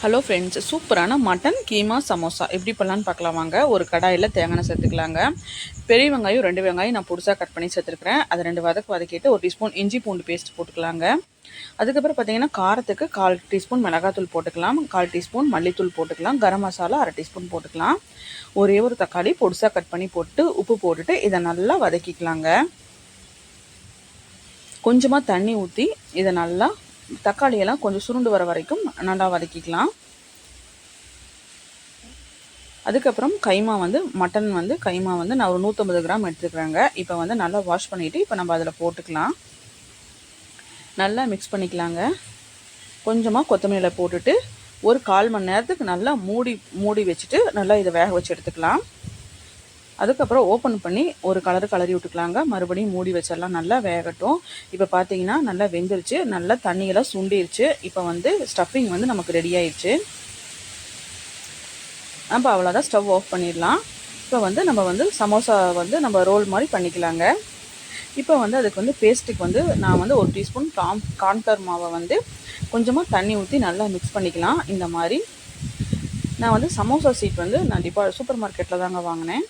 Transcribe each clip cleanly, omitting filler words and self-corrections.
Hello friends, சூப்பரான mutton keema samosa எப்படி பண்ணலான்னு பார்க்கலாம் வாங்க. ஒரு கடாயில் தேங்காய் சேர்த்துக்கலாங்க. பெரிய வெங்காயம் 2 வெங்காயம் நான் புதுசாக கட் பண்ணி சேர்த்துருக்கிறேன். அதை 2 வதக்கிட்டு 1 டீஸ்பூன் இஞ்சி பூண்டு பேஸ்ட் போட்டுக்கலாங்க. அதுக்கப்புறம் பார்த்தீங்கன்னா காரத்துக்கு 1/4 டீஸ்பூன் மிளகாத்தூள் போட்டுக்கலாம், 1/4 டீஸ்பூன் மல்லித்தூள் போட்டுக்கலாம், கரம் மசாலா 1/2 டீஸ்பூன் போட்டுக்கலாம். ஒரே ஒரு தக்காளி பொடிசாக கட் பண்ணி போட்டு உப்பு போட்டுட்டு இதை நல்லா வதக்கிக்கலாங்க. கொஞ்சமாக தண்ணி ஊற்றி இதை நல்லா தக்காளியெல்லாம் கொஞ்சம் சுருண்டு வர வரைக்கும் நல்லா வதக்கிக்கலாம். அதுக்கப்புறம் மட்டன் கைமா நான் ஒரு 150 கிராம் எடுத்துக்கிறேங்க. இப்போ நல்லா வாஷ் பண்ணிவிட்டு இப்போ நம்ம அதில் போட்டுக்கலாம். நல்லா மிக்ஸ் பண்ணிக்கலாங்க. கொஞ்சமாக கொத்தமல்லியில போட்டுட்டு ஒரு 1/4 மணி நேரத்துக்கு நல்லா மூடி வச்சுட்டு நல்லா இதை வேக வச்சு எடுத்துக்கலாம். அதுக்கப்புறம் ஓப்பன் பண்ணி ஒரு கலரி விட்டுக்கலாங்க. மறுபடியும் மூடி வச்சிடலாம், நல்லா வேகட்டும். இப்போ பார்த்தீங்கன்னா நல்லா வெந்துருச்சு, நல்லா தண்ணியெல்லாம் சுண்டிருச்சு. இப்போ ஸ்டஃபிங் நமக்கு ரெடி ஆயிடுச்சு. நம்ம அவ்வளோதான், ஸ்டவ் ஆஃப் பண்ணிடலாம். இப்போ நம்ம சமோசா நம்ம ரோல் மாதிரி பண்ணிக்கலாங்க. இப்போ அதுக்கு பேஸ்ட்டுக்கு நான் 1 டீஸ்பூன் கார்ன்ஃப்ளவர் மாவை கொஞ்சமாக தண்ணி ஊற்றி நல்லா மிக்ஸ் பண்ணிக்கலாம். இந்த மாதிரி நான் சமோசா சீட் நான் சூப்பர் மார்க்கெட்டில் தாங்க வாங்கினேன்.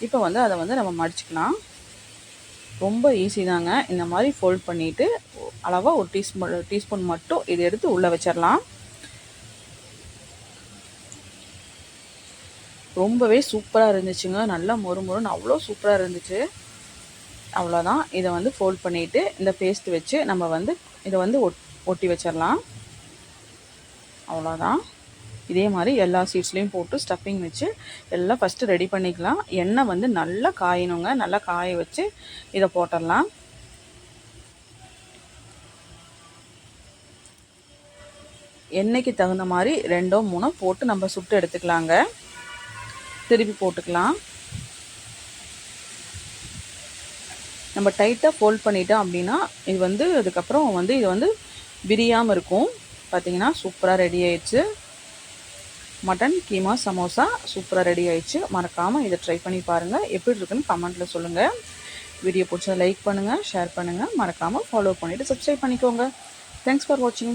இப்போ அதை நம்ம மடிச்சுக்கலாம். ரொம்ப ஈஸி தாங்க. இந்த மாதிரி ஃபோல்ட் பண்ணிவிட்டு அளவாக 1 டீஸ்பூன் மட்டும் இதை எடுத்து உள்ளே வச்சிடலாம். ரொம்பவே சூப்பராக இருந்துச்சுங்க. நல்லா மொறுன்னு அவ்வளோ சூப்பராக இருந்துச்சு. அவ்வளோதான், இதை ஃபோல்ட் பண்ணிவிட்டு இந்த பேஸ்ட் வச்சு நம்ம இதை ஒட்டி வச்சிடலாம். அவ்வளோதான். இதே மாதிரி எல்லா சீட்ஸ்லேயும் போட்டு ஸ்டஃபிங் வச்சு எல்லாம் ஃபஸ்ட்டு ரெடி பண்ணிக்கலாம். எண்ணெய் நல்லா காயணுங்க. நல்லா காய வச்சு இதை போட்டுடலாம். எண்ணெய்க்கு தகுந்த மாதிரி 2 3 போட்டு நம்ம சுட்டு எடுத்துக்கலாங்க. திருப்பி போட்டுக்கலாம். நம்ம டைட்டாக ஃபோல்ட் பண்ணிட்டோம் அப்படின்னா இது அதுக்கப்புறம் இது பிரியாமல் இருக்கும். பார்த்திங்கன்னா சூப்பராக ரெடி ஆயிடுச்சு. மட்டன் கீமா சமோசா சூப்பராக ரெடி ஆயிடுச்சு. மறக்காமல் இதை ட்ரை பண்ணி பாருங்கள். எப்படி இருக்குன்னு கமெண்ட்டில் சொல்லுங்கள். வீடியோ பிடிச்சா லைக் பண்ணுங்கள், ஷேர் பண்ணுங்கள். மறக்காமல் ஃபாலோ பண்ணிவிட்டு சப்ஸ்கிரைப் பண்ணிக்கோங்க. தேங்க்ஸ் ஃபார் வாட்சிங்.